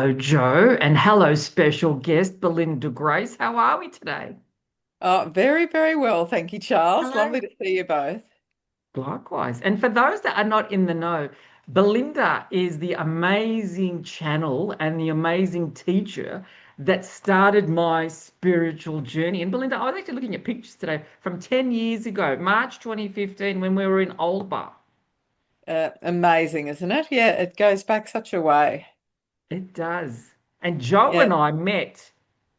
Hello, Joe, and hello, special guest Belinda Grace. How are we today? Oh, very, very well. Thank you, Charles. Hello. Lovely to see you both. Likewise. And for those that are not in the know, Belinda is the amazing channel and the amazing teacher that started my spiritual journey. And Belinda, I was actually looking at pictures today from 10 years ago, March 2015, when we were in Old Bar. Amazing, isn't it? Yeah, it goes back such a way. It does. And Joe Yeah. and I met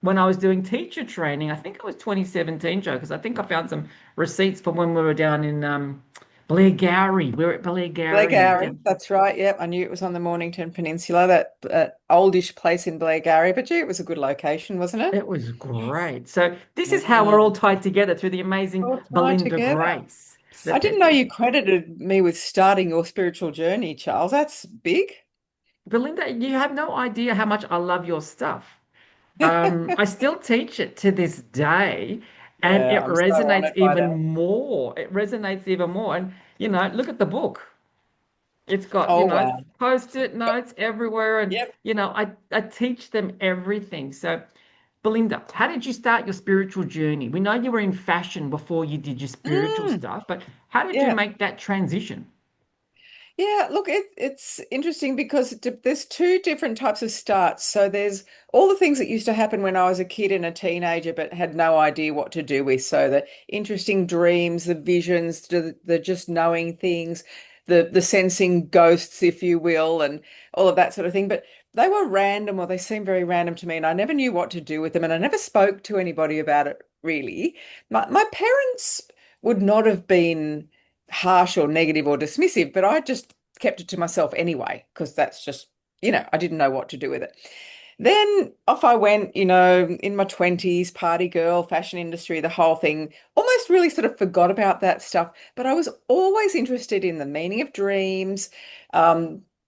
when I was doing teacher training. I think it was 2017, Joe, because I think I found some receipts from when we were down in Blairgowrie. We were at Blairgowrie Blairgowrie, down. that's right. Yep, I knew it was on the Mornington Peninsula, that oldish place in Blairgowrie. But gee, it was a good location, wasn't it? It was great. So this is how we're all Mm. tied together through the amazing All tied Belinda together. Grace. I That, didn't that, know that you credited me with starting your spiritual journey, Charles. That's big. Belinda, you have no idea how much I love your stuff. I still teach it to this day, and Yeah, it I'm so resonates honored by that. even more. It resonates even more. And, look at the book. It's got, Oh, wow. post-it notes everywhere. And, Yep. I teach them everything. So, Belinda, how did you start your spiritual journey? We know you were in fashion before you did your spiritual Mm, stuff, but how did you yeah. make that transition? Yeah, look, it's interesting because there's two different types of starts. So there's all the things that used to happen when I was a kid and a teenager, but had no idea what to do with. So the interesting dreams, the visions, the just knowing things, the sensing ghosts, if you will, and all of that sort of thing. But they were random, or they seemed very random to me, and I never knew what to do with them, and I never spoke to anybody about it really. My parents would not have been harsh or negative or dismissive, but I just kept it to myself anyway, because that's just, I didn't know what to do with it. Then off I went, in my 20s, party girl, fashion industry, the whole thing. Almost really sort of forgot about that stuff, but I was always interested in the meaning of dreams,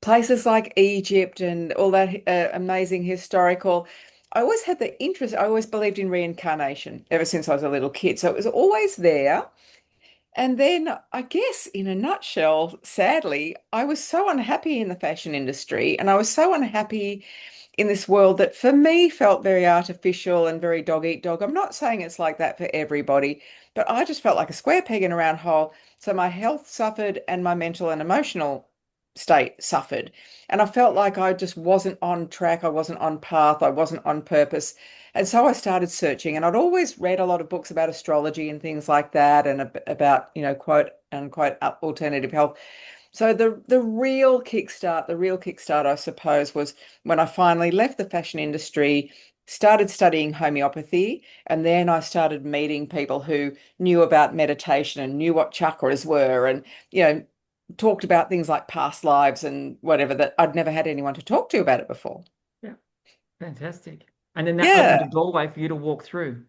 places like Egypt and all that amazing historical. I always had the interest, I always believed in reincarnation ever since I was a little kid. So it was always there. And then, I guess, in a nutshell, sadly, I was so unhappy in the fashion industry and I was so unhappy in this world that for me felt very artificial and very dog eat dog. I'm not saying it's like that for everybody, but I just felt like a square peg in a round hole. So my health suffered and my mental and emotional state suffered. And I felt like I just wasn't on track. I wasn't on path. I wasn't on purpose. And so I started searching, and I'd always read a lot of books about astrology and things like that, and about, quote unquote, alternative health. So the real kickstart, I suppose, was when I finally left the fashion industry, started studying homeopathy, and then I started meeting people who knew about meditation and knew what chakras were, and talked about things like past lives and whatever that I'd never had anyone to talk to about it before. Yeah, fantastic. And then that opened a Yeah. doorway for you to walk through.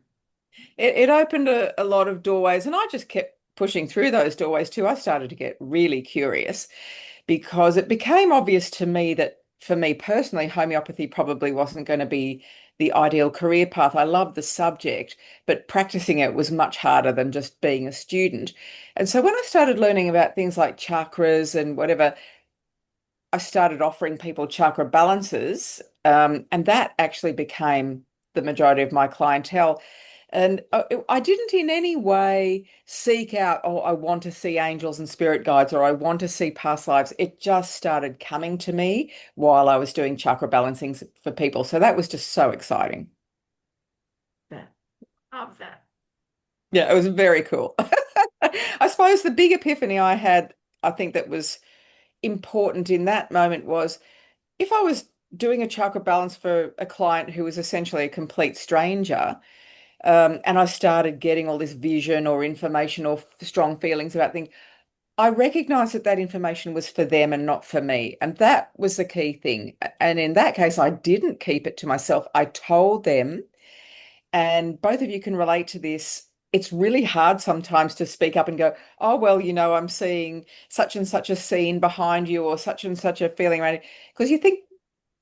It opened a lot of doorways, and I just kept pushing through those doorways too. I started to get really curious because it became obvious to me that for me personally, homeopathy probably wasn't going to be the ideal career path. I loved the subject, but practicing it was much harder than just being a student. And so when I started learning about things like chakras and whatever, I started offering people chakra balances, and that actually became the majority of my clientele. And I didn't in any way seek out, oh, I want to see angels and spirit guides, or I want to see past lives. It just started coming to me while I was doing chakra balancings for people. So that was just so exciting. That, love that. Yeah, it was very cool. I suppose the big epiphany I had, I think that was important in that moment was if I was doing a chakra balance for a client who was essentially a complete stranger, and I started getting all this vision or information or strong feelings about things, I recognized that that information was for them and not for me. And that was the key thing. And in that case, I didn't keep it to myself. I told them, and both of you can relate to this. It's really hard sometimes to speak up and go, oh, well, I'm seeing such and such a scene behind you or such and such a feeling around you. Because you think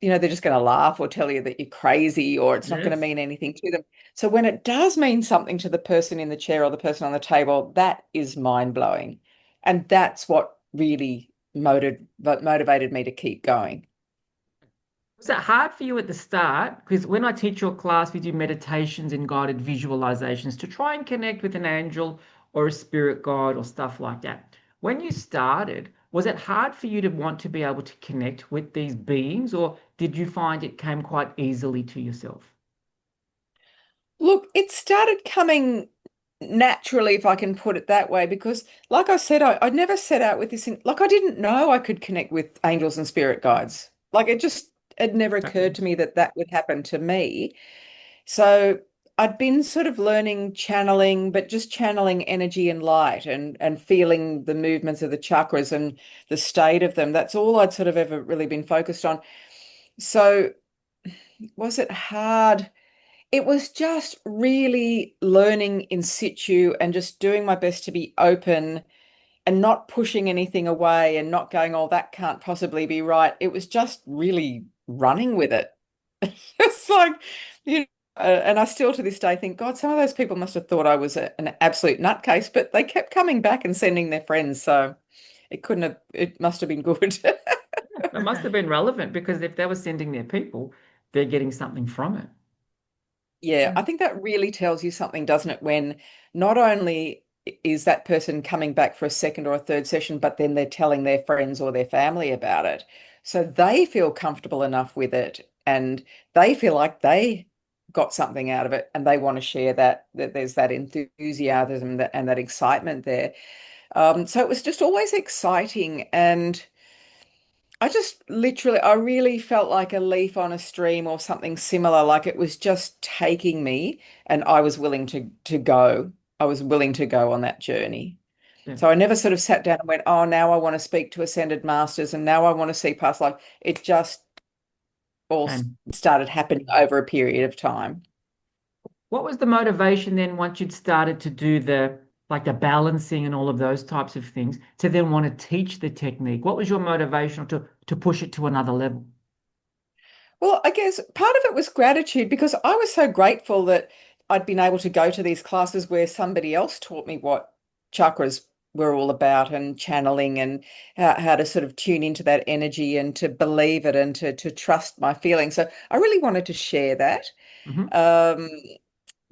they're just going to laugh or tell you that you're crazy or it's not going to Yes. mean anything to them. So when it does mean something to the person in the chair or the person on the table, that is mind blowing. And that's what really motivated me to keep going. Was it hard for you at the start? Because when I teach your class, we do meditations and guided visualizations to try and connect with an angel or a spirit guide or stuff like that. When you started, was it hard for you to want to be able to connect with these beings, or did you find it came quite easily to yourself? Look, it started coming naturally, if I can put it that way, because like I said, I never set out with this like I didn't know I could connect with angels and spirit guides. Like it never occurred to me that that would happen to me. So I'd been sort of learning channeling, but just channeling energy and light and feeling the movements of the chakras and the state of them. That's all I'd sort of ever really been focused on. So was it hard? It was just really learning in situ and just doing my best to be open and not pushing anything away and not going, oh, that can't possibly be right. It was just really running with it. It's like, you know, and I still to this day think, God, some of those people must have thought I was an absolute nutcase, but they kept coming back and sending their friends. So it must have been good. It must have been relevant because if they were sending their people, they're getting something from it. Yeah, I think that really tells you something, doesn't it? When not only is that person coming back for a second or a third session, but then they're telling their friends or their family about it. So they feel comfortable enough with it and they feel like they got something out of it and they want to share that there's that enthusiasm and that excitement there. So it was just always exciting and I really felt like a leaf on a stream or something similar. Like it was just taking me, and I was willing to go. I was willing to go on that journey. Yeah. So I never sort of sat down and went, oh, now I want to speak to ascended masters, and now I want to see past life. It just all And started happening over a period of time. what was the motivation then once you'd started to do the like the balancing and all of those types of things to then want to teach the technique? What was your motivation to push it to another level? Well, I guess part of it was gratitude because I was so grateful that I'd been able to go to these classes where somebody else taught me what chakras were all about and channeling and how to sort of tune into that energy and to believe it and to trust my feelings. So I really wanted to share that. Hmm. Um,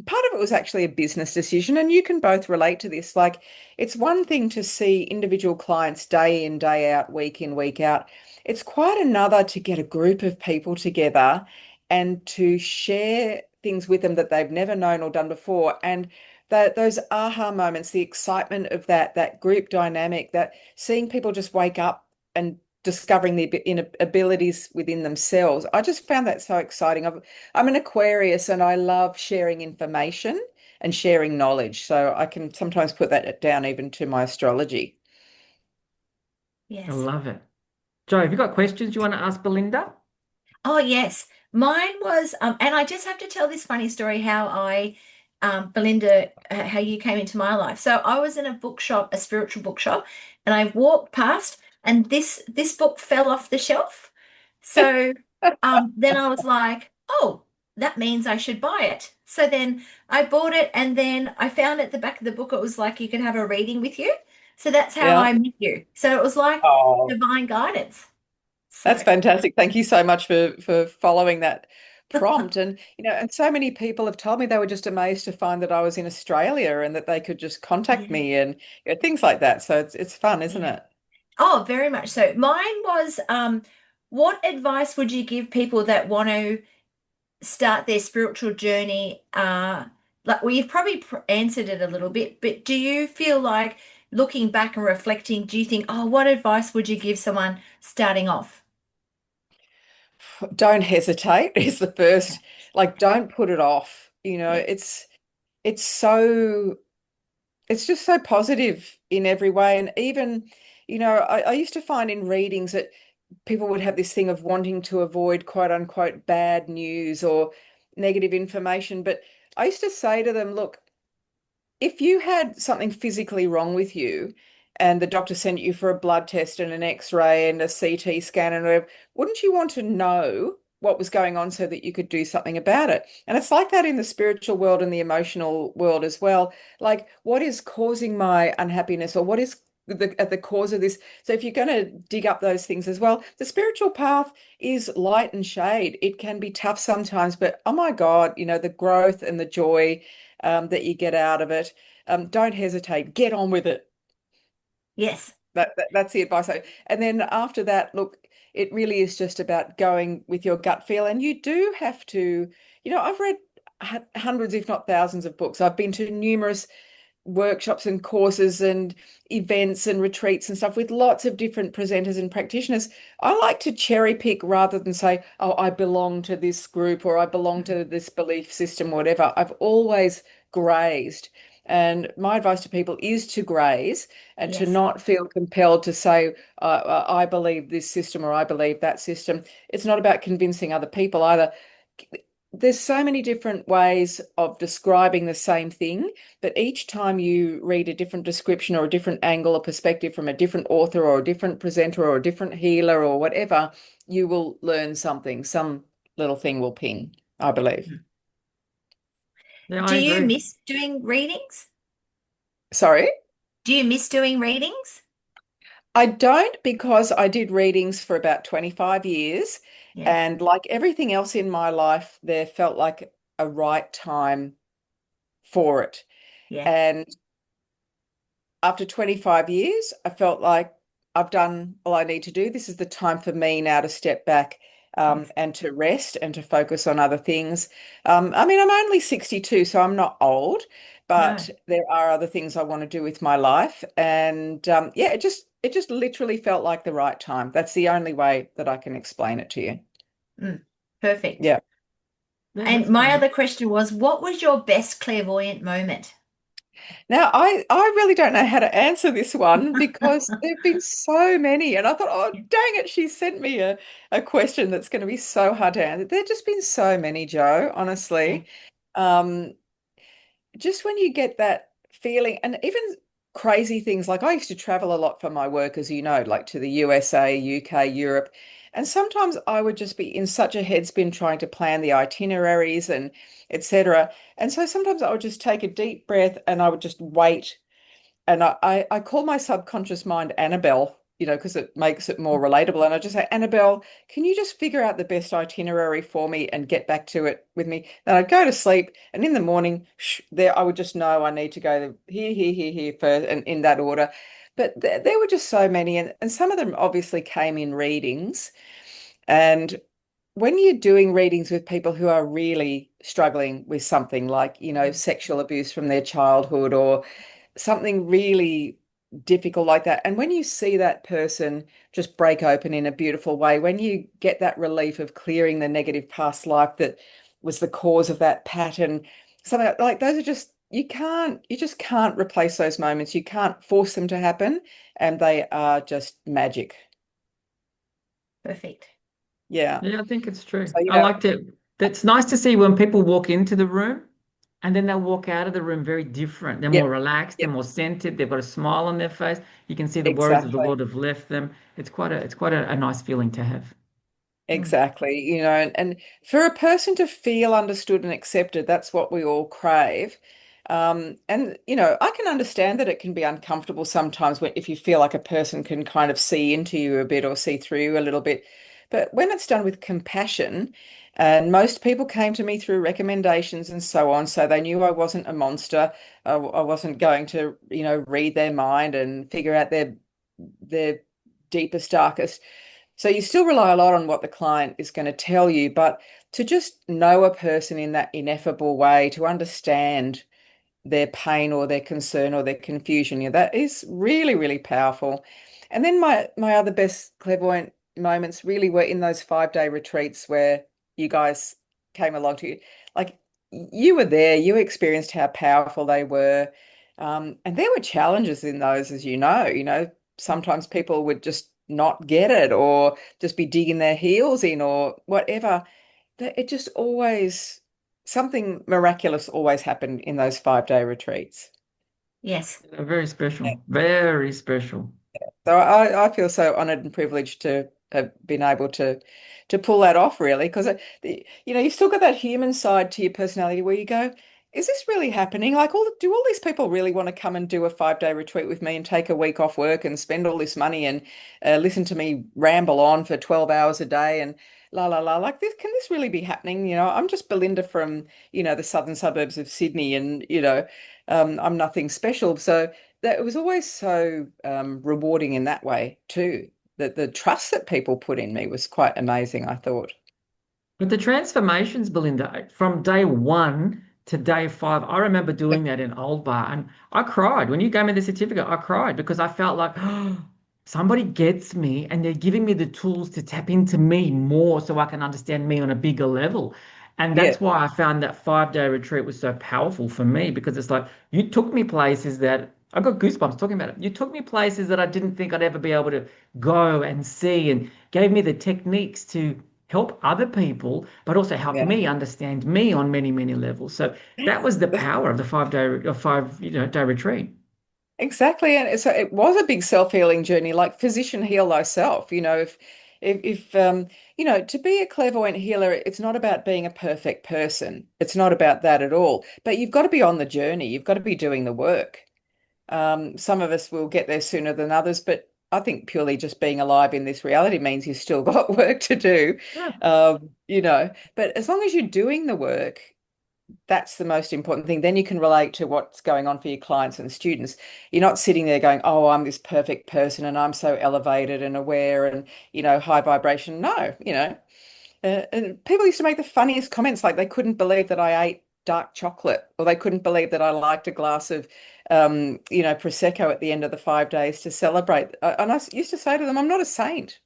Part of it was actually a business decision, and you can both relate to this. Like, it's one thing to see individual clients day in, day out, week in, week out. It's quite another to get a group of people together and to share things with them that they've never known or done before. And those aha moments, the excitement of that group dynamic, that seeing people just wake up and discovering the abilities within themselves. I just found that so exciting. I'm an Aquarius and I love sharing information and sharing knowledge. So I can sometimes put that down even to my astrology. I Yes. love it. Joe, have you got questions you want to ask Belinda? Oh, yes. Mine was, and I just have to tell this funny story how Belinda, how you came into my life. So I was in a bookshop, a spiritual bookshop, and I walked past, and this book fell off the shelf. So then I was like, oh, that means I should buy it. So then I bought it, and then I found at the back of the book it was like you could have a reading with you. So that's how Yeah. I met you. So it was like Oh, divine guidance. that's So. fantastic. Thank you so much for following that prompt. And and so many people have told me they were just amazed to find that I was in Australia and that they could just contact Yeah, me and things like that. So it's fun, isn't yeah. it? Oh, very much so. Mine was, what advice would you give people that want to start their spiritual journey? Like, well, you've probably answered it a little bit, but do you feel like looking back and reflecting, do you think, oh, what advice would you give someone starting off? Don't hesitate is the Yeah. first, like, don't put it off. Yeah. It's so it's just so positive in every way. And even, I used to find in readings that people would have this thing of wanting to avoid quote unquote bad news or negative information. But I used to say to them, look, if you had something physically wrong with you and the doctor sent you for a blood test and an X-ray and a CT scan and whatever, wouldn't you want to know what was going on so that you could do something about it? And it's like that in the spiritual world and the emotional world as well. Like, what is causing my unhappiness or what is at the cause of this. So if you're going to dig up those things as well, the spiritual path is light and shade. It can be tough sometimes, but oh my God, the growth and the joy that you get out of it. Don't hesitate. Get on with it. Yes. That's the advice. And then after that, look, it really is just about going with your gut feel. And you do have to, I've read hundreds, if not thousands of books. I've been to numerous workshops and courses and events and retreats and stuff with lots of different presenters and practitioners. I like to cherry pick rather than say, oh, I belong to this group or I belong to this belief system, whatever. I've always grazed. And my advice to people is to graze and to Yes. not feel compelled to say, I believe this system or I believe that system. It's not about convincing other people either. There's so many different ways of describing the same thing, but each time you read a different description or a different angle or perspective from a different author or a different presenter or a different healer or whatever, you will learn something. Some little thing will ping, I believe. Yeah, Do I you agree. miss doing readings? Sorry? Do you miss doing readings? I don't, because I did readings for about 25 years. Yeah. And like everything else in my life, there felt like a right time for it. Yeah. And after 25 years, I felt like I've done all I need to do. This is the time for me now to step back Yes. and to rest and to focus on other things. I mean, I'm only 62, so I'm not old, No. but there are other things I want to do with my life. And yeah, it just literally felt like the right time. That's the only way that I can explain it to you. Mm. Perfect. Yeah. Yeah, And that's my great. other question was, what was your best clairvoyant moment? Now, I really don't know how to answer this one because there've been so many. And I thought, oh, Yeah. dang it, she sent me a question that's going to be so hard to answer. There've just been so many, Joe, Yeah. honestly. Um, just when you get that feeling, and even crazy things like I used to travel a lot for my work, as you know, like to the USA, UK, Europe. And sometimes I would just be in such a headspin trying to plan the itineraries and etc. And so sometimes I would just take a deep breath and I would just wait, and I call my subconscious mind Annabelle, because it makes it more relatable. And I just say, Annabelle, can you just figure out the best itinerary for me and get back to it with me? Then I'd go to sleep, and in the morning, there I would just know I need to go here, here, here, here first, and in that order. But there were just so many, and some of them obviously came in readings. And when you're doing readings with people who are really struggling with something like, sexual abuse from their childhood or something really difficult like that. And when you see that person just break open in a beautiful way, when you get that relief of clearing the negative past life that was the cause of that pattern, something like those are just, you just can't replace those moments. You can't force them to happen, and they are just magic. Perfect. Yeah. Yeah, I think it's true. So, I like to, that's nice to see when people walk into the room and then they'll walk out of the room very different. They're yep, more relaxed, they're yep, more centered, they've got a smile on their face. You can see the worries of the exactly. world have left them. It's quite a nice feeling to have. Mm. Exactly, and for a person to feel understood and accepted, that's what we all crave. And I can understand that it can be uncomfortable sometimes if you feel like a person can kind of see into you a bit or see through you a little bit. But when it's done with compassion, and most people came to me through recommendations and so on, so they knew I wasn't a monster. I wasn't going to, read their mind and figure out their deepest, darkest. So you still rely a lot on what the client is going to tell you, but to just know a person in that ineffable way, to understand their pain or their concern or their confusion, that is really, really powerful. And then my other best clairvoyant moments really were in those 5-day retreats where you guys came along to. Like, you were there, you experienced how powerful they were. And there were challenges in those, as sometimes people would just not get it or just be digging their heels in or whatever. It just always, something miraculous always happened in those 5-day retreats. Yes. Very special, very special. So I feel so honored and privileged to have been able to pull that off, really, because you've still got that human side to your personality where you go, is this really happening? Like, do all these people really want to come and do a 5-day retreat with me and take a week off work and spend all this money and listen to me ramble on for 12 hours a day and la la la? Like, this, can this really be happening? I'm just Belinda from, the southern suburbs of Sydney, and I'm nothing special. So that it was always so rewarding in that way too. That the trust that people put in me was quite amazing, I thought. But the transformations, Belinda, from day one to day five, I remember doing that in Old Bar, and I cried. When you gave me the certificate, I cried because I felt like somebody gets me and they're giving me the tools to tap into me more so I can understand me on a bigger level. And Yeah, that's why I found that 5-day retreat was so powerful for me because it's like you took me places that I got goosebumps talking about it. You took me places that I didn't think I'd ever be able to go and see and gave me the techniques to help other people, but also help yeah. me understand me on many, many levels. So that was the power of the 5-day or day retreat. Exactly. And so it was a big self-healing journey, like physician heal thyself. If to be a clairvoyant healer, it's not about being a perfect person. It's not about that at all. But you've got to be on the journey. You've got to be doing the work. Some of us will get there sooner than others, but I think purely just being alive in this reality means you've still got work to do. Yeah. But as long as you're doing the work, that's the most important thing. Then you can relate to what's going on for your clients and students. You're not sitting there going, oh, I'm this perfect person and I'm so elevated and aware and, high vibration. No, and people used to make the funniest comments, like they couldn't believe that I ate dark chocolate, or they couldn't believe that I liked a glass of, Prosecco at the end of the 5 days to celebrate. And I used to say to them, I'm not a saint.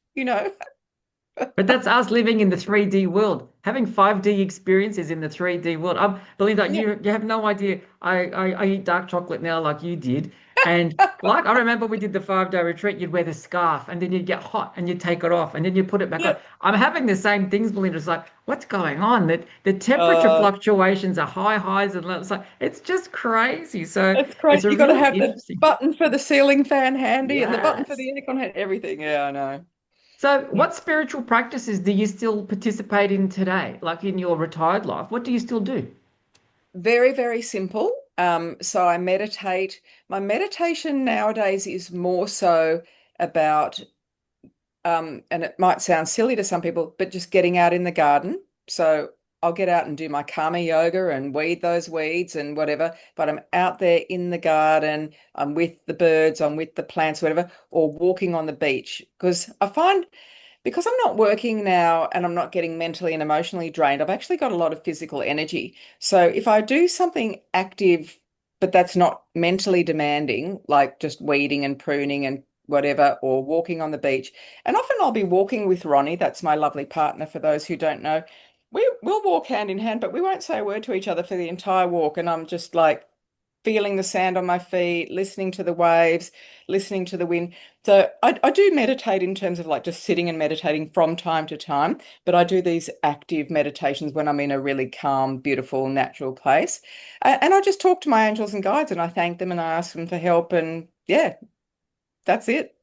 But that's us living in the 3D world, having 5D experiences in the 3D world. Belinda, Yeah. you have no idea. I eat dark chocolate now like you did. And like I remember we did the 5-day retreat, you'd wear the scarf and then you'd get hot and you'd take it off and then you put it back on. Yeah. I'm having the same things, Belinda. It's like, what's going on? That the temperature Uh, fluctuations are high highs and lows. It's like it's just crazy. So That's it's great. a You got to really have the interesting. button for the ceiling fan handy and the button for Yes. the aircon hand, everything. Yeah, I know. So, Yeah. what spiritual practices do you still participate in today? Like in your retired life, what do you still do? Very, very simple. So I meditate. My meditation nowadays is more so about, and it might sound silly to some people, but just getting out in the garden. So I'll get out and do my karma yoga and weed those weeds and whatever, but I'm out there in the garden, I'm with the birds, I'm with the plants, whatever, or walking on the beach. Because I find because I'm not working now and I'm not getting mentally and emotionally drained, I've actually got a lot of physical energy. So if I do something active, but that's not mentally demanding, like just weeding and pruning and whatever, or walking on the beach, and often I'll be walking with Ronnie, that's my lovely partner for those who don't know. We'll walk hand in hand, but we won't say a word to each other for the entire walk. And I'm just like feeling the sand on my feet, listening to the waves, listening to the wind. So I do meditate in terms of like just sitting and meditating from time to time, but I do these active meditations when I'm in a really calm, beautiful, natural place. And I just talk to my angels and guides and I thank them and I ask them for help. And yeah, that's it.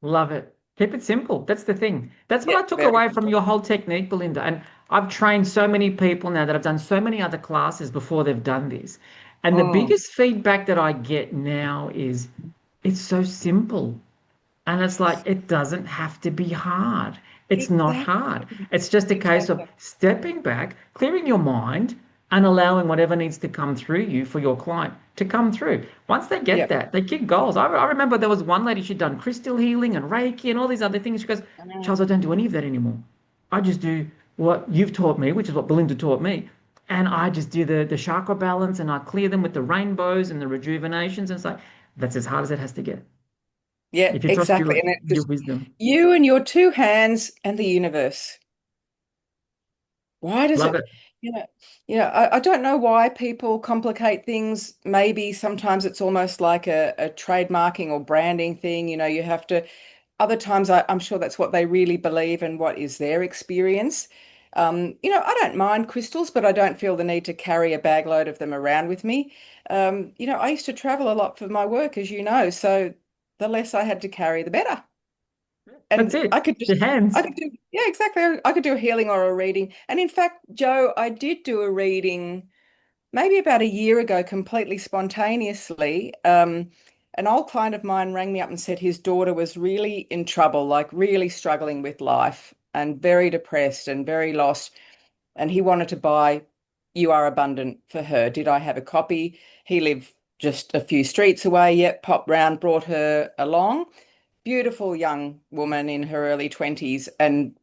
Love it. Keep it simple. That's the thing. That's what Yeah, I took very away from simple. your whole technique, Belinda. And I've trained so many people now that have done so many other classes before they've done this. And the Mm, biggest feedback that I get now is it's so simple. And it's like, it doesn't have to be hard. It's not hard. exactly. It's just a case of Exactly. stepping back, clearing your mind, and allowing whatever needs to come through you for your client to come through. Once they get Yeah. that, they kick goals. I remember there was one lady, she'd done crystal healing and Reiki and all these other things. She goes, Charles, I don't do any of that anymore. I just do what you've taught me, which is what Belinda taught me. And I just do the chakra balance and I clear them with the rainbows and the rejuvenations. And it's like, that's as hard as it has to get. Yeah, If you trust exactly. And it's your just wisdom. you and your two hands and the universe. Why does Love it, it. you know, I don't know why people complicate things. Maybe sometimes it's almost like a trademarking or branding thing. You have to, other times I'm sure that's what they really believe and what is their experience. I don't mind crystals, but I don't feel the need to carry a bag load of them around with me. I used to travel a lot for my work, as you know, so the less I had to carry, the better. That's And it. I could The just, I hands. could do, yeah, exactly. I could do a healing or a reading. And in fact, Joe, I did do a reading maybe about a year ago, completely spontaneously, an old client of mine rang me up and said his daughter was really in trouble, like really struggling with life and very depressed and very lost. And he wanted to buy You Are Abundant for her. Did I have a copy? He lived just a few streets away. Yep, popped round, brought her along. Beautiful young woman in her early 20s. And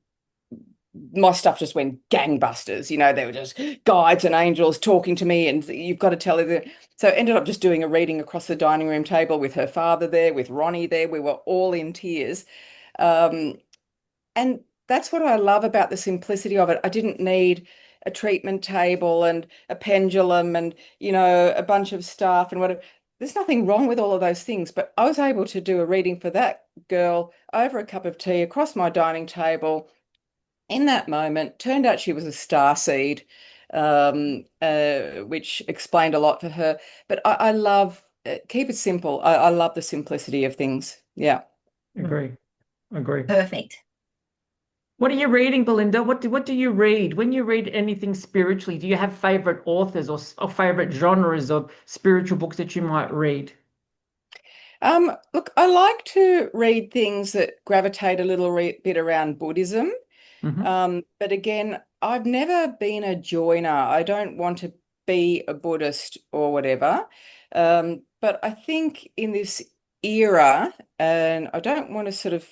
my stuff just went gangbusters. You know, there were just guides and angels talking to me, and you've got to tell her that. So I ended up just doing a reading across the dining room table with her father there, with Ronnie there. We were all in tears. Um, and that's what I love about the simplicity of it. I didn't need a treatment table and a pendulum and, a bunch of staff and whatever. There's nothing wrong with all of those things, but I was able to do a reading for that girl over a cup of tea across my dining table in that moment. Turned out she was a star seed, which explained a lot for her. But I love, keep it simple. I love the simplicity of things. Yeah. Agree. Agree. Perfect. What are you reading, Belinda? What do you read when you read anything spiritually? Do you have favorite authors or favorite genres of spiritual books that you might read? Look, I like to read things that gravitate a little bit around Buddhism. Hmm. But again, I've never been a joiner. I don't want to be a Buddhist or whatever. But I think in this era, and I don't want to sort of,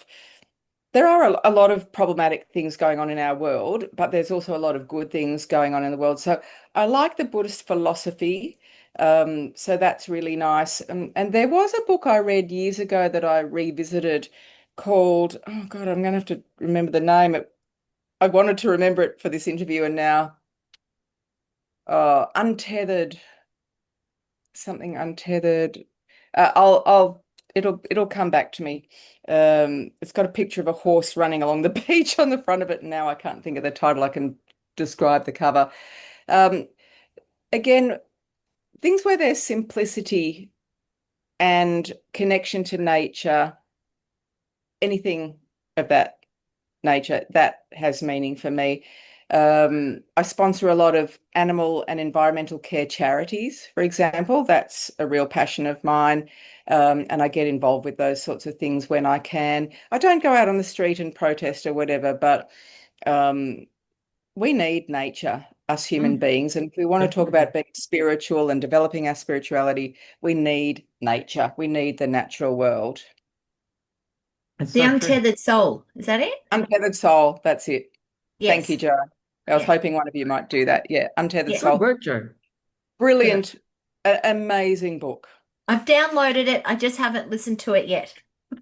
there are a lot of problematic things going on in our world, but there's also a lot of good things going on in the world. So I like the Buddhist philosophy. So that's really nice. And there was a book I read years ago that I revisited called, oh God, I'm going to have to remember the name. I wanted to remember it for this interview, and now untethered, something untethered. It'll come back to me. It's got a picture of a horse running along the beach on the front of it, and now I can't think of the title. I can describe the cover. Um, Again, things where there's simplicity and connection to nature, anything of that nature, that has meaning for me. I sponsor a lot of animal and environmental care charities, for example. That's a real passion of mine. And I get involved with those sorts of things when I can. I don't go out on the street and protest or whatever, but um, we need nature, us human Mm, beings. And if we want to talk definitely. about being spiritual and developing our spirituality, we need nature. We need the natural world. It's The so true. Untethered Soul. Is that it? Untethered Soul, that's it. Thank you, Yes. Joe. I was Yeah. hoping one of you might do that. Yeah, Untethered Yeah. Good Soul. work, Joe. Good. Brilliant, amazing book. I've downloaded it. I just haven't listened to it yet.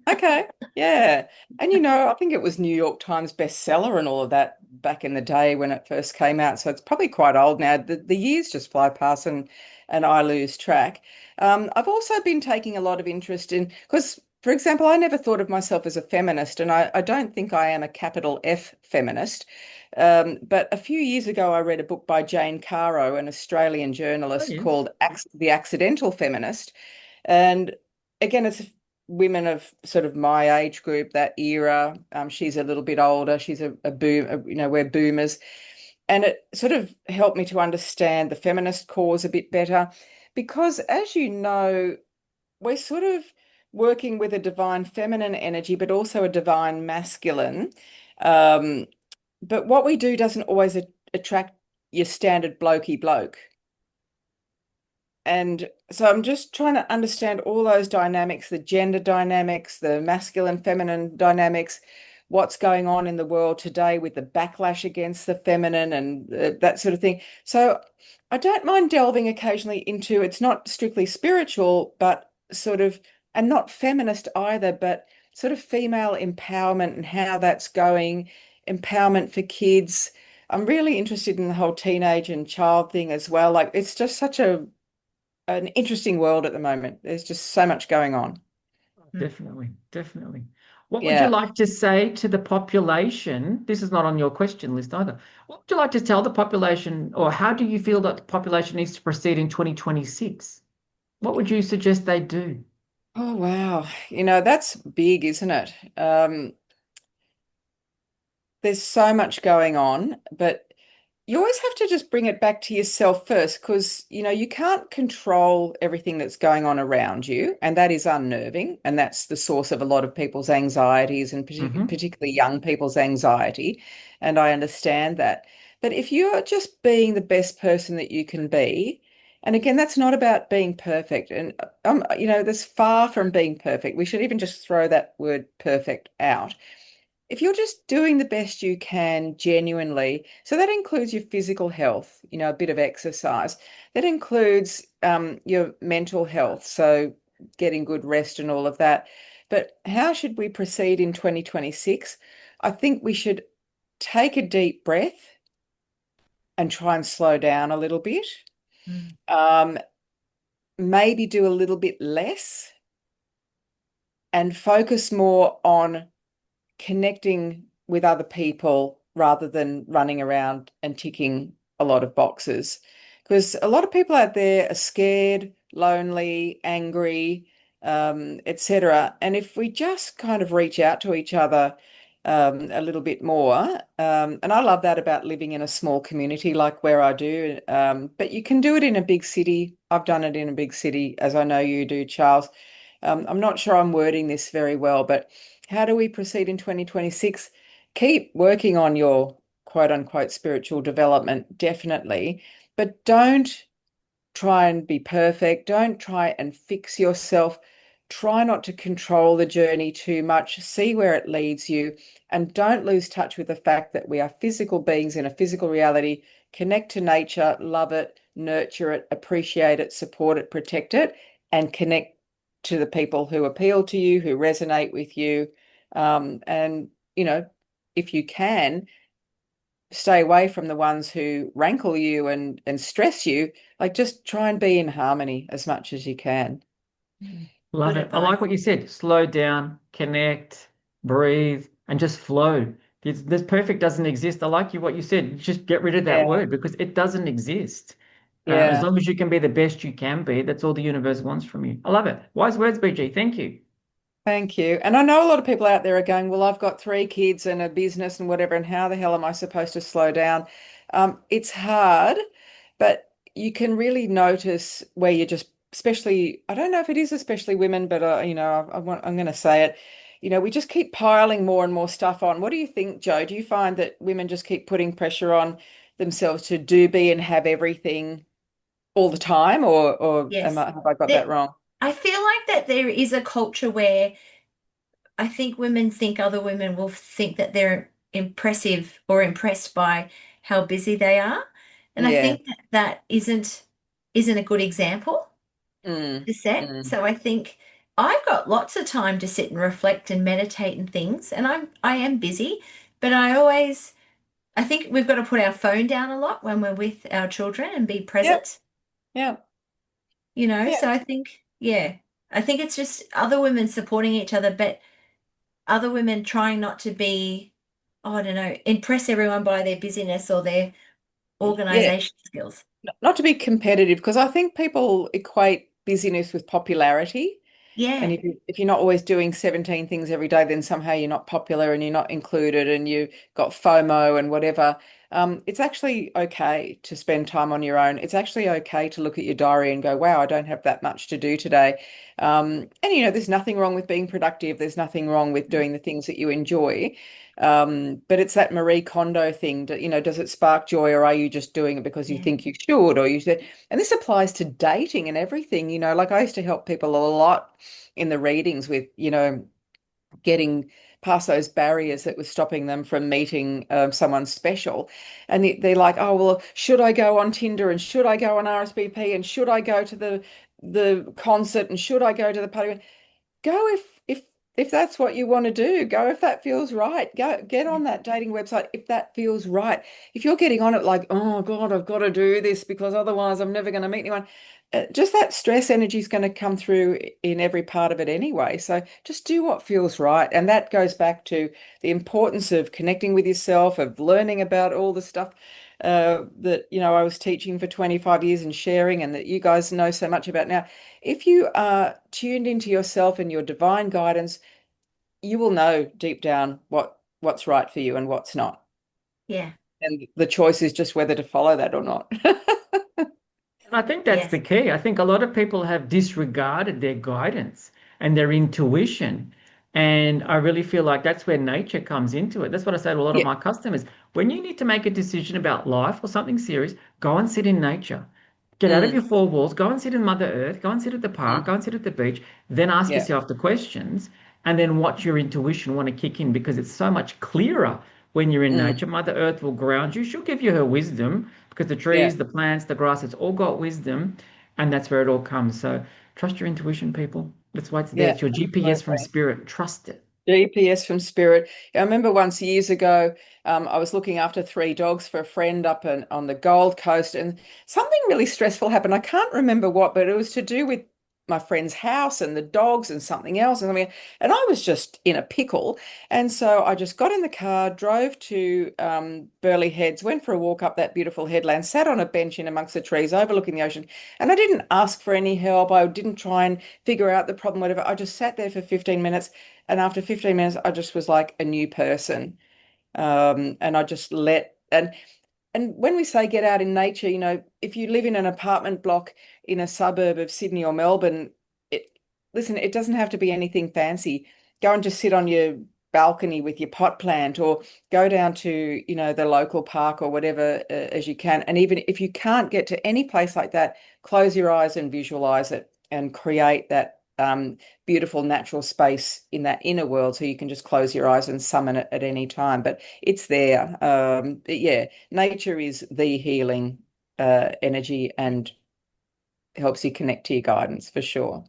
Okay, yeah. And I think it was New York Times bestseller and all of that back in the day when it first came out. So it's probably quite old now. The years just fly past and I lose track. I've also been taking a lot of interest in, because, for example, I never thought of myself as a feminist, and I don't think I am a capital F feminist. But a few years ago, I read a book by Jane Caro, an Australian Oh, journalist, yes. called The Accidental Feminist. And again, it's women of sort of my age group, that era. She's a little bit older. She's a boom, we're boomers. And it sort of helped me to understand the feminist cause a bit better. Because as you know, we're sort of working with a divine feminine energy, but also a divine masculine. Um, but what we do doesn't always attract your standard blokey bloke. And so I'm just trying to understand all those dynamics, the gender dynamics, the masculine, feminine dynamics, what's going on in the world today with the backlash against the feminine and that sort of thing. So I don't mind delving occasionally into, it's not strictly spiritual, but sort of, and not feminist either, but sort of female empowerment and how that's going, empowerment for kids. I'm really interested in the whole teenage and child thing as well. Like it's just such an interesting world at the moment. There's just so much going on. Definitely, definitely. What would you Yeah. like to say to the population? This is not on your question list either. What would you like to tell the population, or how do you feel that the population needs to proceed in 2026? What would you suggest they do? Oh, wow. That's big, isn't it? There's so much going on, but you always have to just bring it back to yourself first because, you can't control everything that's going on around you. And that is unnerving. And that's the source of a lot of people's anxieties and Hmm. particularly young people's anxiety. And I understand that. But if you're just being the best person that you can be, and again, that's not about being perfect. And, there's far from being perfect. We should even just throw that word perfect out. If you're just doing the best you can genuinely, so that includes your physical health, a bit of exercise. That includes your mental health, so getting good rest and all of that. But how should we proceed in 2026? I think we should take a deep breath and try and slow down a little bit. Mm. Um, Maybe do a little bit less and focus more on connecting with other people rather than running around and ticking a lot of boxes. Because a lot of people out there are scared, lonely, angry, etc. And if we just kind of reach out to each other a little bit more, and I love that about living in a small community like where I do, but you can do it in a big city. I've done it in a big city, as I know you do, Charles. I'm not sure I'm wording this very well, but how do we proceed in 2026? Keep working on your quote unquote spiritual development, definitely, but don't try and be perfect. Don't try and fix yourself. Try not to control the journey too much. See where it leads you. And don't lose touch with the fact that we are physical beings in a physical reality. Connect to nature, love it, nurture it, appreciate it, support it, protect it, and connect to the people who appeal to you, who resonate with you. And, if you can, stay away from the ones who rankle you and stress you. Like just try and be in harmony as much as you can. Mm. Love Good it. I like advice. what you said. Slow down, connect, breathe, and just flow. This perfect doesn't exist. I like what you said. Just get rid of that Yeah, word because it doesn't exist. As yeah. long as you can be the best you can be, that's all the universe wants from you. I love it. Wise words, BG. Thank you. Thank you. And I know a lot of people out there are going, well, I've got 3 kids and a business and whatever, and how the hell am I supposed to slow down? It's hard, but you can really notice where you just, especially, I don't know if it is especially women, but I'm going to say it. We just keep piling more and more stuff on. What do you think, Joe? Do you find that women just keep putting pressure on themselves to do, be, and have everything all the time, or Yes. have I got that There, wrong? I feel like that there is a culture where I think women think other women will think that they're impressive or impressed by how busy they are. And I Yeah. think that that isn't a good example Mm, to set. mm. So I think I've got lots of time to sit and reflect and meditate and things, and I am busy, but I think we've got to put our phone down a lot when we're with our children and be Yep. present, Yeah. Yeah. So I think, yeah, I think it's just other women supporting each other, but other women trying not to be, oh, I don't know, impress everyone by their busyness or their Yeah. organization skills. Not to be competitive, because I think people equate busyness with popularity. And Yeah, if you're not always doing 17 things every day, then somehow you're not popular and you're not included and you got FOMO and whatever. It's actually okay to spend time on your own. It's actually okay to look at your diary and go, wow, I don't have that much to do today. And there's nothing wrong with being productive. There's nothing wrong with doing the things that you enjoy. But it's that Marie Kondo thing. Does it spark joy, or are you just doing it because you yeah, think you should, or you said, and this applies to dating and everything. Like I used to help people a lot in the readings with, getting past those barriers that were stopping them from meeting someone special. And they're like, oh, well, should I go on Tinder and should I go on RSVP and should I go to the concert and should I go to the party? Go if that's what you want to do. Go if that feels right. Go get yeah, on that dating website if that feels right. If you're getting on it like, oh God, I've got to do this because otherwise I'm never going to meet anyone. Just that stress energy is going to come through in every part of it anyway. So just do what feels right. And that goes back to the importance of connecting with yourself, of learning about all the stuff that I was teaching for 25 years and sharing, and that you guys know so much about now. If you are tuned into yourself and your divine guidance, you will know deep down what's right for you and what's not. yeah. And the choice is just whether to follow that or not. And I think that's the Yes. key. I think a lot of people have disregarded their guidance and their intuition. And I really feel like that's where nature comes into it. That's what I say to a lot of Yeah. my customers. When you need to make a decision about life or something serious, go and sit in nature. Get out of Mm, your four walls, go and sit in Mother Earth, go and sit at the park, mm, go and sit at the beach, then ask yeah. yourself the questions and then watch your intuition want to kick in because it's so much clearer when you're in Mm, nature. Mother Earth will ground you. She'll give you her wisdom because the yeah. trees, the plants, the grass, it's all got wisdom, and that's where it all comes. So trust your intuition, people. That's why it's there. Yeah. It's your GPS from Absolutely. spirit. Trust it. GPS from Spirit. I remember once years ago, I was looking after three dogs for a friend on the Gold Coast, and something really stressful happened. I can't remember what, but it was to do with my friend's house and the dogs and something else. And I was just in a pickle. And so I just got in the car, drove to Burleigh Heads, went for a walk up that beautiful headland, sat on a bench in amongst the trees overlooking the ocean. And I didn't ask for any help. I didn't try and figure out the problem, whatever. I just sat there for 15 minutes. And after 15 minutes, I just was like a new person. And I just and when we say get out in nature, if you live in an apartment block in a suburb of Sydney or Melbourne, listen, it doesn't have to be anything fancy. Go and just sit on your balcony with your pot plant or go down to, the local park or whatever as you can. And even if you can't get to any place like that, close your eyes and visualize it and create that beautiful natural space in that inner world so you can just close your eyes and summon it at any time. But it's there. But yeah, nature is the healing energy and helps you connect to your guidance for sure.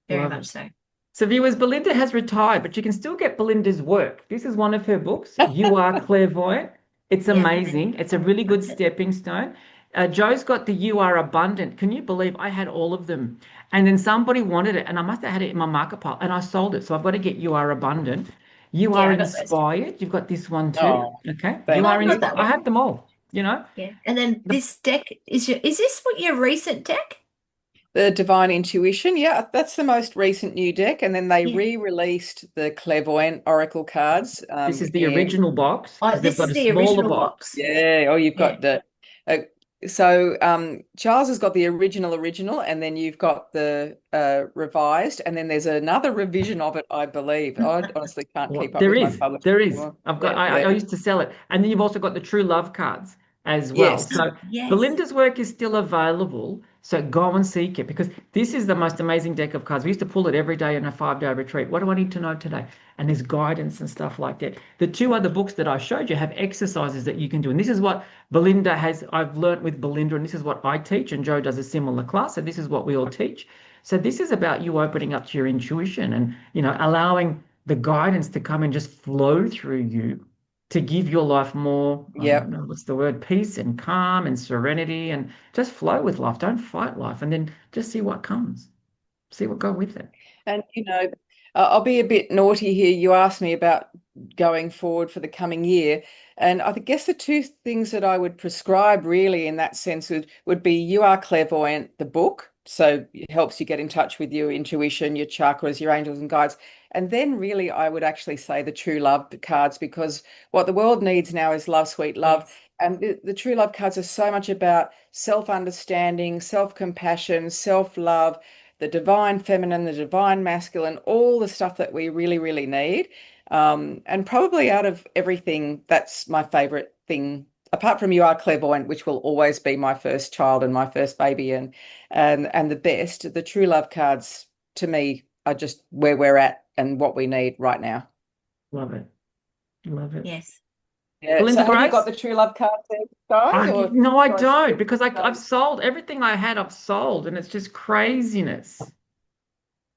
Very Love it. much so. So, viewers, Belinda has retired, but you can still get Belinda's work. This is one of her books, You Are Clairvoyant. It's Yeah, and then amazing. It's a really good find it. stepping stone. Joe's got the You Are Abundant. Can you believe I had all of them? And then somebody wanted it, and I must have had it in my market pile, and I sold it. So I've got to get You Are Abundant. You Yeah, Are I got those too. Inspired. You've got this one too. Oh, Okay. You thank Oh, Are I've got you. Inspired. that I one. have them all, you know. Yeah. And then The this deck is this what your recent deck? The Divine Intuition, yeah, that's the most recent new deck. And then they Yeah. re-released the Clairvoyant Oracle cards This is the in original box Oh, because they've this got is a the smaller original box. box. yeah. Oh, you've Yeah. got the uh, Charles has got the original, and then you've got the revised, and then there's another revision of it, I believe. I honestly can't Well, keep up with my publishing there is. anymore. I've got. Yeah, yeah, I used to sell it, and then you've also got the True Love cards as well. yes, So Yes. Belinda's work is still available. So go and seek it because this is the most amazing deck of cards. We used to pull it every day in a 5-day retreat. What do I need to know today? And there's guidance and stuff like that. The two other books that I showed you have exercises that you can do, and this is what Belinda has. I've learnt with Belinda, and this is what I teach. And Joe does a similar class, so this is what we all teach. So this is about you opening up to your intuition and allowing the guidance to come and just flow through you to give your life more, I don't yep. know, what's the word, peace and calm and serenity and just flow with life. Don't fight life and then just see what comes. See what go with it. And I'll be a bit naughty here. You asked me about going forward for the coming year. And I guess the two things that I would prescribe really in that sense would be You Are Clairvoyant, the book. So it helps you get in touch with your intuition, your chakras, your angels and guides. And then really I would actually say the True Love cards because what the world needs now is love, sweet love. Yes. And the True Love cards are so much about self-understanding, self-compassion, self-love, the divine feminine, the divine masculine, all the stuff that we really, really need. And probably out of everything, that's my favorite thing, apart from You Are Clairvoyant, which will always be my first child and my first baby and the best. The True Love cards to me are just where we're at and what we need right now. Love it. Love it. Yes. Yeah. Belinda So have you got Grace? the True Love cards there, guys, or No, I do I don't skip because I've those? sold everything I had, I've sold, and it's just craziness.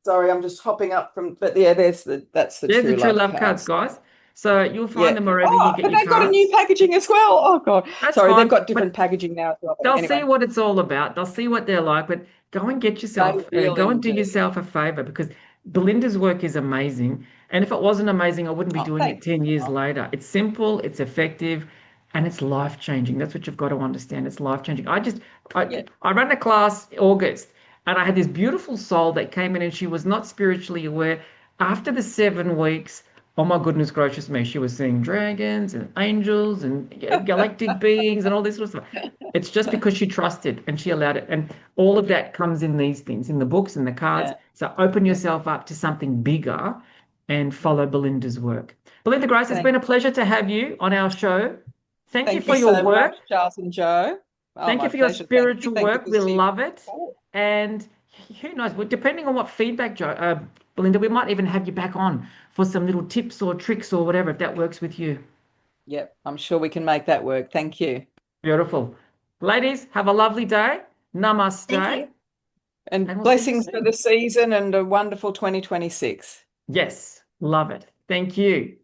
Sorry, I'm just hopping up from, but yeah, that's the There's the True True Love Love cards, cards. guys. So you'll find Yeah. them wherever you Oh, get but your they've got a new cards. packaging as well. Oh God. That's Sorry, they've fine. got But different packaging now as well. But they'll see anyway, what it's all about. They'll see what they're like. But go and get they yourself, go really and do do. yourself a favor because Belinda's work is amazing. And if it wasn't amazing, I wouldn't be Oh, doing it thanks. 10 years later. It's simple, it's effective, and it's life changing. That's what you've got to understand. It's life changing. Yeah. I ran a class August, and I had this beautiful soul that came in, and she was not spiritually aware. After the 7 weeks, oh my goodness gracious me, she was seeing dragons and angels and galactic beings and all this sort of stuff. It's just because she trusted and she allowed it. And all of that comes in these things, in the books and the cards. Yeah. So open yourself up to something bigger and follow Belinda's work. Belinda Grace, it's been Thank, a pleasure to have you on our show. Thank you thank for you your so much, work. Charles and Joe. Oh, Thank you my for your pleasure. Thank you. spiritual Thank you work. for We seeing love me it. before. And who knows, well, depending on what feedback, Belinda, we might even have you back on for some little tips or tricks or whatever, if that works with you. Yep, I'm sure we can make that work. Thank you. Beautiful. Ladies, have a lovely day. Thank Namaste. you. And And we'll see you blessings for soon. the season and a wonderful 2026. Yes, love it. Thank you.